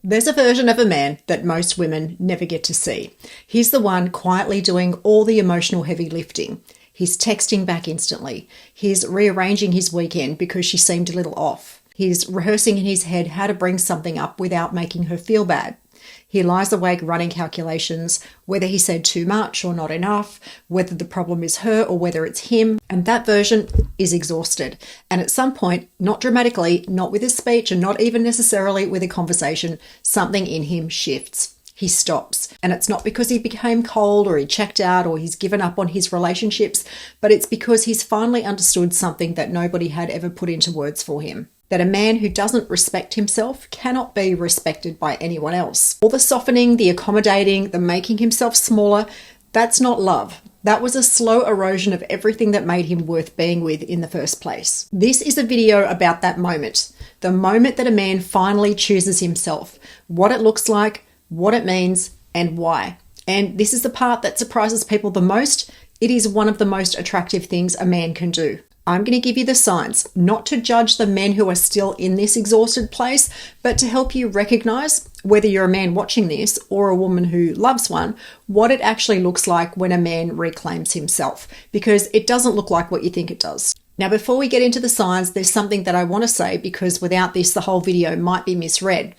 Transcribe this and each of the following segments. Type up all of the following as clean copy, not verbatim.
There's a version of a man that most women never get to see. He's the one quietly doing all the emotional heavy lifting. He's texting back instantly. He's rearranging his weekend because she seemed a little off. He's rehearsing in his head how to bring something up without making her feel bad. He lies awake running calculations, whether he said too much or not enough, whether the problem is her or whether it's him, and that version is exhausted. And at some point, not dramatically, not with a speech and not even necessarily with a conversation, something in him shifts. He stops. And it's not because he became cold or he checked out or he's given up on his relationships, but it's because he's finally understood something that nobody had ever put into words for him. That a man who doesn't respect himself cannot be respected by anyone else. All the softening, the accommodating, the making himself smaller, that's not love. That was a slow erosion of everything that made him worth being with in the first place. This is a video about that moment. The moment that a man finally chooses himself, what it looks like, what it means, and why. And this is the part that surprises people the most. It is one of the most attractive things a man can do. I'm going to give you the signs, not to judge the men who are still in this exhausted place, but to help you recognize, whether you're a man watching this or a woman who loves one, what it actually looks like when a man reclaims himself, because it doesn't look like what you think it does. Now, before we get into the signs, there's something that I want to say, because without this, the whole video might be misread.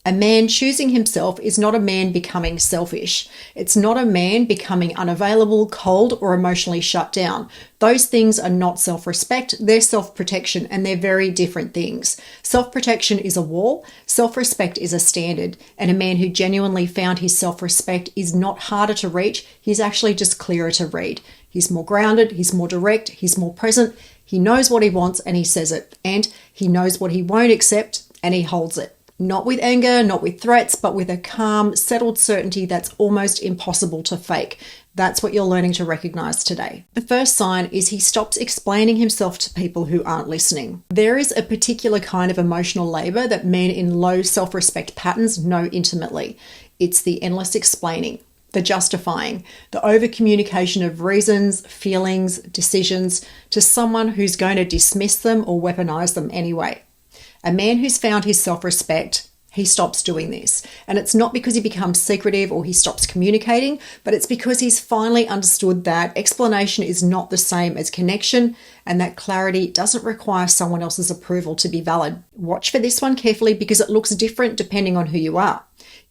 A man choosing himself is not a man becoming selfish. It's not a man becoming unavailable, cold, or emotionally shut down. Those things are not self-respect, they're self-protection, and they're very different things. Self-protection is a wall, self-respect is a standard, and a man who genuinely found his self-respect is not harder to reach, he's actually just clearer to read. He's more grounded, he's more direct, he's more present, he knows what he wants and he says it, and he knows what he won't accept and he holds it. Not with anger, not with threats, but with a calm, settled certainty that's almost impossible to fake. That's what you're learning to recognize today. The first sign is he stops explaining himself to people who aren't listening. There is a particular kind of emotional labor that men in low self-respect patterns know intimately. It's the endless explaining, the justifying, the over-communication of reasons, feelings, decisions to someone who's going to dismiss them or weaponize them anyway. A man who's found his self-respect, he stops doing this. And it's not because he becomes secretive or he stops communicating, but it's because he's finally understood that explanation is not the same as connection and that clarity doesn't require someone else's approval to be valid. Watch for this one carefully because it looks different depending on who you are.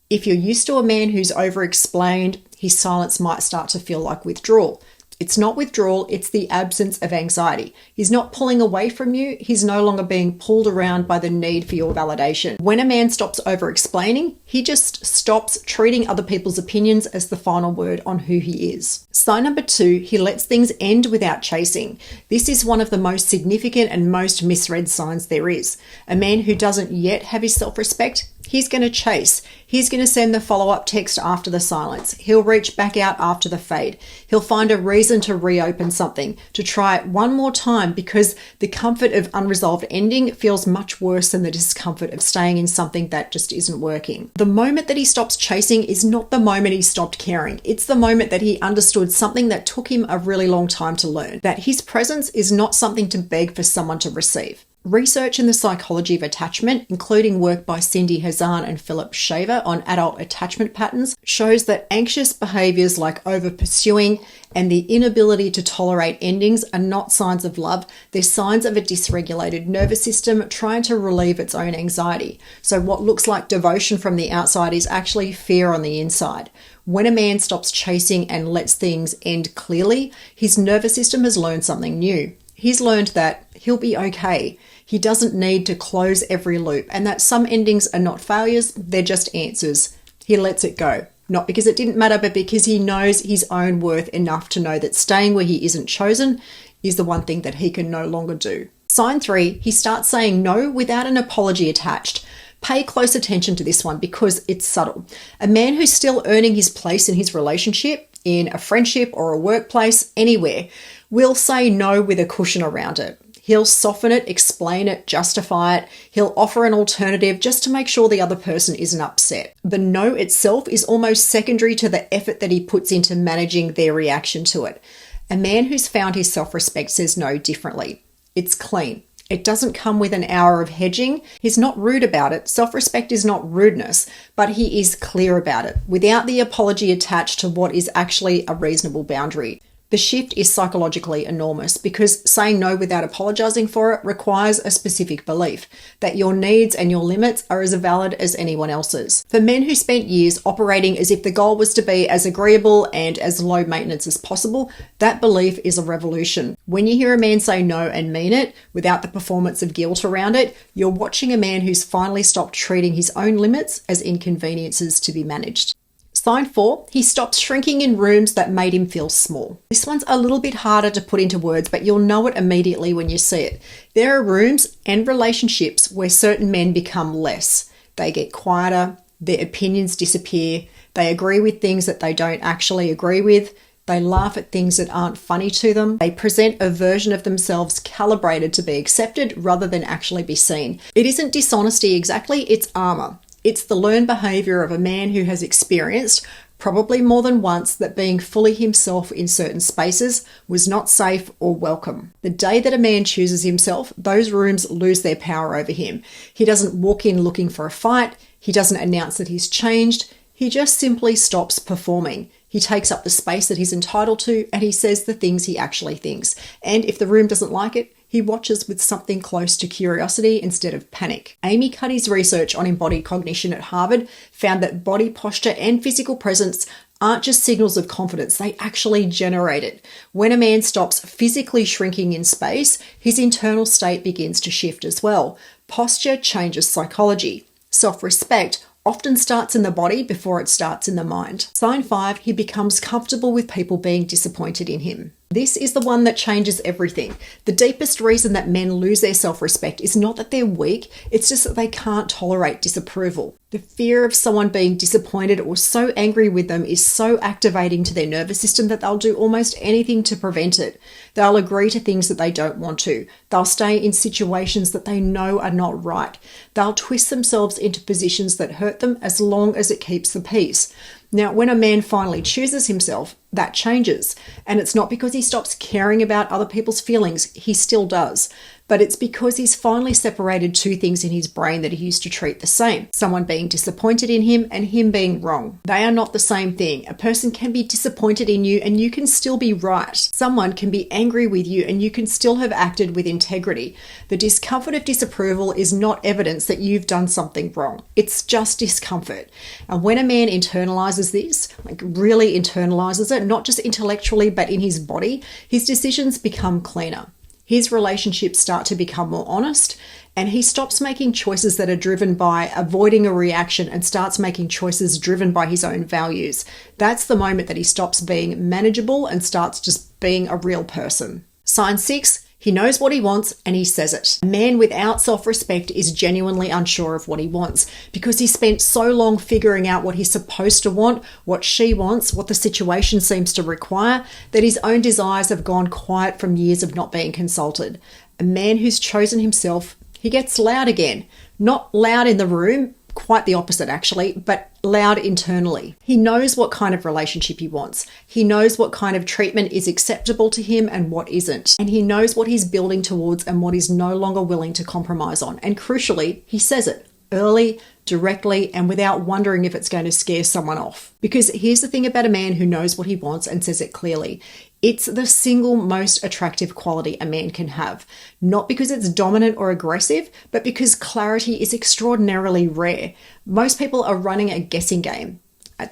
If you're used to a man who's over-explained, his silence might start to feel like withdrawal. It's not withdrawal, it's the absence of anxiety. He's not pulling away from you, he's no longer being pulled around by the need for your validation. When a man stops over-explaining, he just stops treating other people's opinions as the final word on who he is. Sign number 2, he lets things end without chasing. This is one of the most significant and most misread signs there is. A man who doesn't yet have his self-respect, he's going to chase. He's going to send the follow-up text after the silence. He'll reach back out after the fade. He'll find a reason to reopen something, to try it one more time because the comfort of unresolved ending feels much worse than the discomfort of staying in something that just isn't working. The moment that he stops chasing is not the moment he stopped caring. It's the moment that he understood something that took him a really long time to learn, that his presence is not something to beg for someone to receive. Research in the psychology of attachment, including work by Cindy Hazan and Philip Shaver on adult attachment patterns, shows that anxious behaviors like over-pursuing and the inability to tolerate endings are not signs of love. They're signs of a dysregulated nervous system trying to relieve its own anxiety. So what looks like devotion from the outside is actually fear on the inside. When a man stops chasing and lets things end clearly, his nervous system has learned something new. He's learned that he'll be okay. He doesn't need to close every loop and that some endings are not failures, they're just answers. He lets it go. Not because it didn't matter, but because he knows his own worth enough to know that staying where he isn't chosen is the one thing that he can no longer do. Sign 3, he starts saying no without an apology attached. Pay close attention to this one because it's subtle. A man who's still earning his place in his relationship, in a friendship or a workplace, anywhere, will say no with a cushion around it. He'll soften it, explain it, justify it. He'll offer an alternative just to make sure the other person isn't upset. The no itself is almost secondary to the effort that he puts into managing their reaction to it. A man who's found his self-respect says no differently. It's clean. It doesn't come with an hour of hedging. He's not rude about it. Self-respect is not rudeness, but he is clear about it without the apology attached to what is actually a reasonable boundary. The shift is psychologically enormous because saying no without apologizing for it requires a specific belief that your needs and your limits are as valid as anyone else's. For men who spent years operating as if the goal was to be as agreeable and as low maintenance as possible, that belief is a revolution. When you hear a man say no and mean it without the performance of guilt around it, you're watching a man who's finally stopped treating his own limits as inconveniences to be managed. Sign 4, he stops shrinking in rooms that made him feel small. This one's a little bit harder to put into words, but you'll know it immediately when you see it. There are rooms and relationships where certain men become less. They get quieter, their opinions disappear, they agree with things that they don't actually agree with, they laugh at things that aren't funny to them, they present a version of themselves calibrated to be accepted rather than actually be seen. It isn't dishonesty exactly, it's armor. It's the learned behavior of a man who has experienced, probably more than once, that being fully himself in certain spaces was not safe or welcome. The day that a man chooses himself, those rooms lose their power over him. He doesn't walk in looking for a fight. He doesn't announce that he's changed. He just simply stops performing. He takes up the space that he's entitled to and he says the things he actually thinks. And if the room doesn't like it, he watches with something close to curiosity instead of panic. Amy Cuddy's research on embodied cognition at Harvard found that body posture and physical presence aren't just signals of confidence, they actually generate it. When a man stops physically shrinking in space, his internal state begins to shift as well. Posture changes psychology. Self-respect often starts in the body before it starts in the mind. Sign 5, he becomes comfortable with people being disappointed in him. This is the one that changes everything. The deepest reason that men lose their self-respect is not that they're weak, it's just that they can't tolerate disapproval. The fear of someone being disappointed or so angry with them is so activating to their nervous system that they'll do almost anything to prevent it. They'll agree to things that they don't want to. They'll stay in situations that they know are not right. They'll twist themselves into positions that hurt them as long as it keeps the peace. Now, when a man finally chooses himself, that changes. And it's not because he stops caring about other people's feelings. He still does. But it's because he's finally separated two things in his brain that he used to treat the same. Someone being disappointed in him and him being wrong. They are not the same thing. A person can be disappointed in you and you can still be right. Someone can be angry with you and you can still have acted with integrity. The discomfort of disapproval is not evidence that you've done something wrong. It's just discomfort. And when a man internalizes this, like really internalizes it, not just intellectually but in his body, his decisions become cleaner. His relationships start to become more honest and he stops making choices that are driven by avoiding a reaction and starts making choices driven by his own values. That's the moment that he stops being manageable and starts just being a real person. Sign 6, he knows what he wants and he says it. A man without self-respect is genuinely unsure of what he wants because he spent so long figuring out what he's supposed to want, what she wants, what the situation seems to require, that his own desires have gone quiet from years of not being consulted. A man who's chosen himself, he gets loud again. Not loud in the room, quite the opposite actually, but loud internally. He knows what kind of relationship he wants. He knows what kind of treatment is acceptable to him and what isn't. And he knows what he's building towards and what he's no longer willing to compromise on. And crucially, he says it early, directly, and without wondering if it's going to scare someone off. Because here's the thing about a man who knows what he wants and says it clearly. It's the single most attractive quality a man can have. Not because it's dominant or aggressive, but because clarity is extraordinarily rare. Most people are running a guessing game.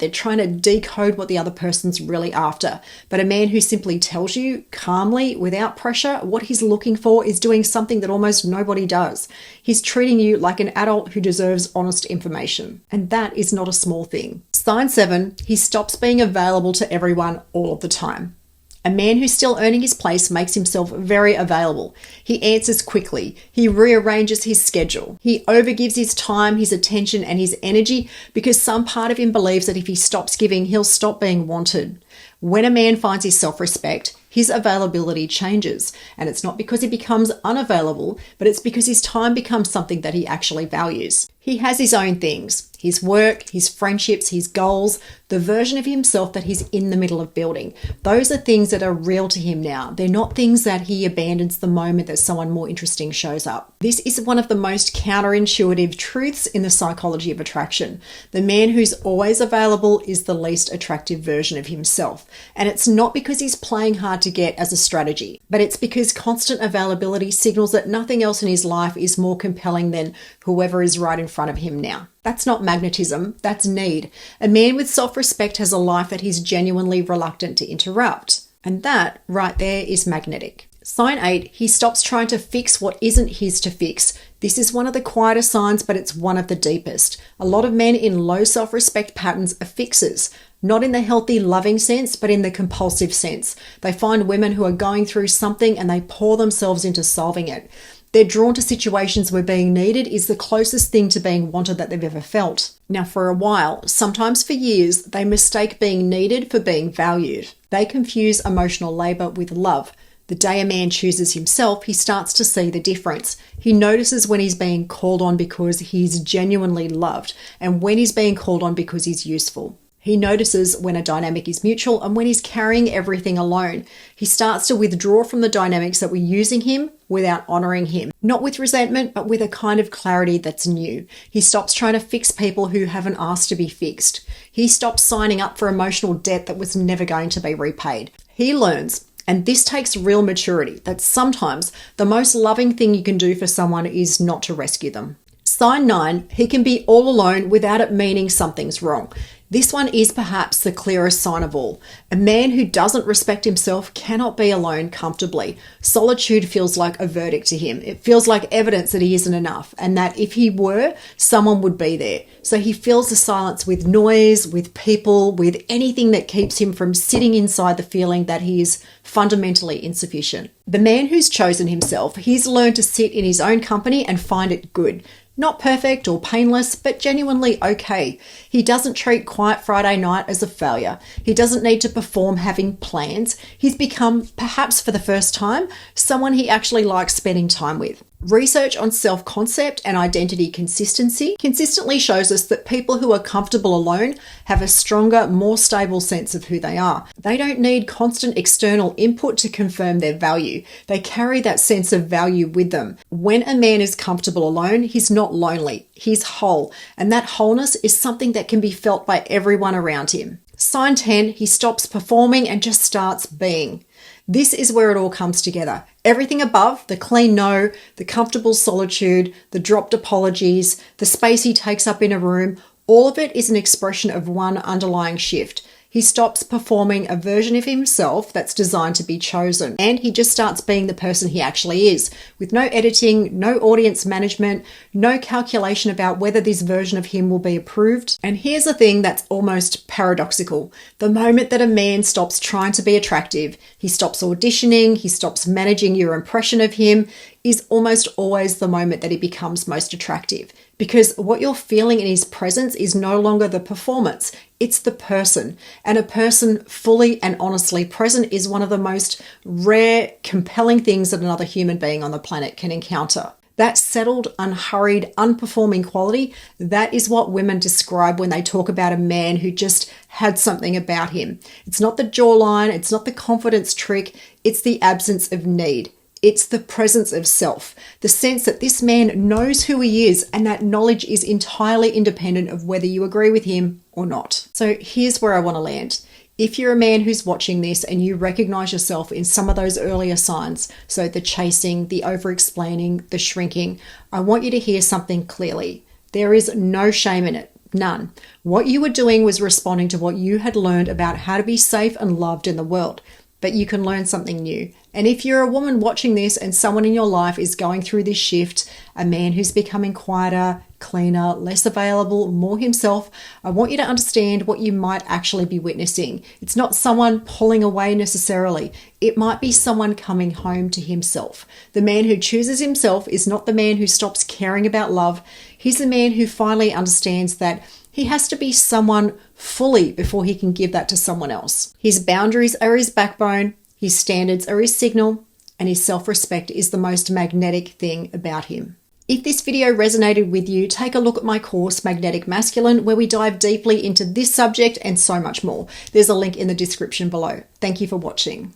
They're trying to decode what the other person's really after. But a man who simply tells you calmly, without pressure, what he's looking for is doing something that almost nobody does. He's treating you like an adult who deserves honest information. And that is not a small thing. Sign 7, he stops being available to everyone all of the time. A man who's still earning his place makes himself very available. He answers quickly. He rearranges his schedule. He overgives his time, his attention, and his energy because some part of him believes that if he stops giving, he'll stop being wanted. When a man finds his self-respect, his availability changes. And it's not because he becomes unavailable, but it's because his time becomes something that he actually values. He has his own things, his work, his friendships, his goals, the version of himself that he's in the middle of building. Those are things that are real to him now. They're not things that he abandons the moment that someone more interesting shows up. This is one of the most counterintuitive truths in the psychology of attraction. The man who's always available is the least attractive version of himself. And it's not because he's playing hard to get as a strategy, but it's because constant availability signals that nothing else in his life is more compelling than whoever is right in front of him now. That's not magnetism, that's need. A man with self-respect has a life that he's genuinely reluctant to interrupt. And that right there is magnetic. Sign 8, he stops trying to fix what isn't his to fix. This is one of the quieter signs, but it's one of the deepest. A lot of men in low self-respect patterns are fixers. Not in the healthy, loving sense, but in the compulsive sense. They find women who are going through something and they pour themselves into solving it. They're drawn to situations where being needed is the closest thing to being wanted that they've ever felt. Now, for a while, sometimes for years, they mistake being needed for being valued. They confuse emotional labor with love. The day a man chooses himself, he starts to see the difference. He notices when he's being called on because he's genuinely loved, and when he's being called on because he's useful. He notices when a dynamic is mutual and when he's carrying everything alone. He starts to withdraw from the dynamics that were using him without honoring him. Not with resentment, but with a kind of clarity that's new. He stops trying to fix people who haven't asked to be fixed. He stops signing up for emotional debt that was never going to be repaid. He learns, and this takes real maturity, that sometimes the most loving thing you can do for someone is not to rescue them. Sign 9, he can be all alone without it meaning something's wrong. This one is perhaps the clearest sign of all. A man who doesn't respect himself cannot be alone comfortably. Solitude feels like a verdict to him. It feels like evidence that he isn't enough and that if he were, someone would be there. So he fills the silence with noise, with people, with anything that keeps him from sitting inside the feeling that he is fundamentally insufficient. The man who's chosen himself, he's learned to sit in his own company and find it good. Not perfect or painless, but genuinely okay. He doesn't treat Quiet Friday night as a failure. He doesn't need to perform having plans. He's become, perhaps for the first time, someone he actually likes spending time with. Research on self-concept and identity consistency consistently shows us that people who are comfortable alone have a stronger, more stable sense of who they are. They don't need constant external input to confirm their value. They carry that sense of value with them. When a man is comfortable alone, he's not lonely. He's whole, and that wholeness is something that can be felt by everyone around him. Sign 10, he stops performing and just starts being. This is where it all comes together. Everything above, the clean no, the comfortable solitude, the dropped apologies, the space he takes up in a room, all of it is an expression of one underlying shift. He stops performing a version of himself that's designed to be chosen, and he just starts being the person he actually is, with no editing, no audience management, no calculation about whether this version of him will be approved. And here's the thing that's almost paradoxical. The moment that a man stops trying to be attractive, he stops auditioning, he stops managing your impression of him, is almost always the moment that he becomes most attractive. Because what you're feeling in his presence is no longer the performance, it's the person. And a person fully and honestly present is one of the most rare, compelling things that another human being on the planet can encounter. That settled, unhurried, unperforming quality, that is what women describe when they talk about a man who just had something about him. It's not the jawline, it's not the confidence trick, it's the absence of need. It's the presence of self, the sense that this man knows who he is and that knowledge is entirely independent of whether you agree with him or not. So here's where I want to land. If you're a man who's watching this and you recognize yourself in some of those earlier signs, so the chasing, the over-explaining, the shrinking, I want you to hear something clearly. There is no shame in it. None. What you were doing was responding to what you had learned about how to be safe and loved in the world. But you can learn something new. And if you're a woman watching this and someone in your life is going through this shift, a man who's becoming quieter, cleaner, less available, more himself, I want you to understand what you might actually be witnessing. It's not someone pulling away necessarily. It might be someone coming home to himself. The man who chooses himself is not the man who stops caring about love. He's the man who finally understands that he has to be someone fully before he can give that to someone else. His boundaries are his backbone. His standards are his signal, and his self-respect is the most magnetic thing about him. If this video resonated with you, take a look at my course, Magnetic Masculine, where we dive deeply into this subject and so much more. There's a link in the description below. Thank you for watching.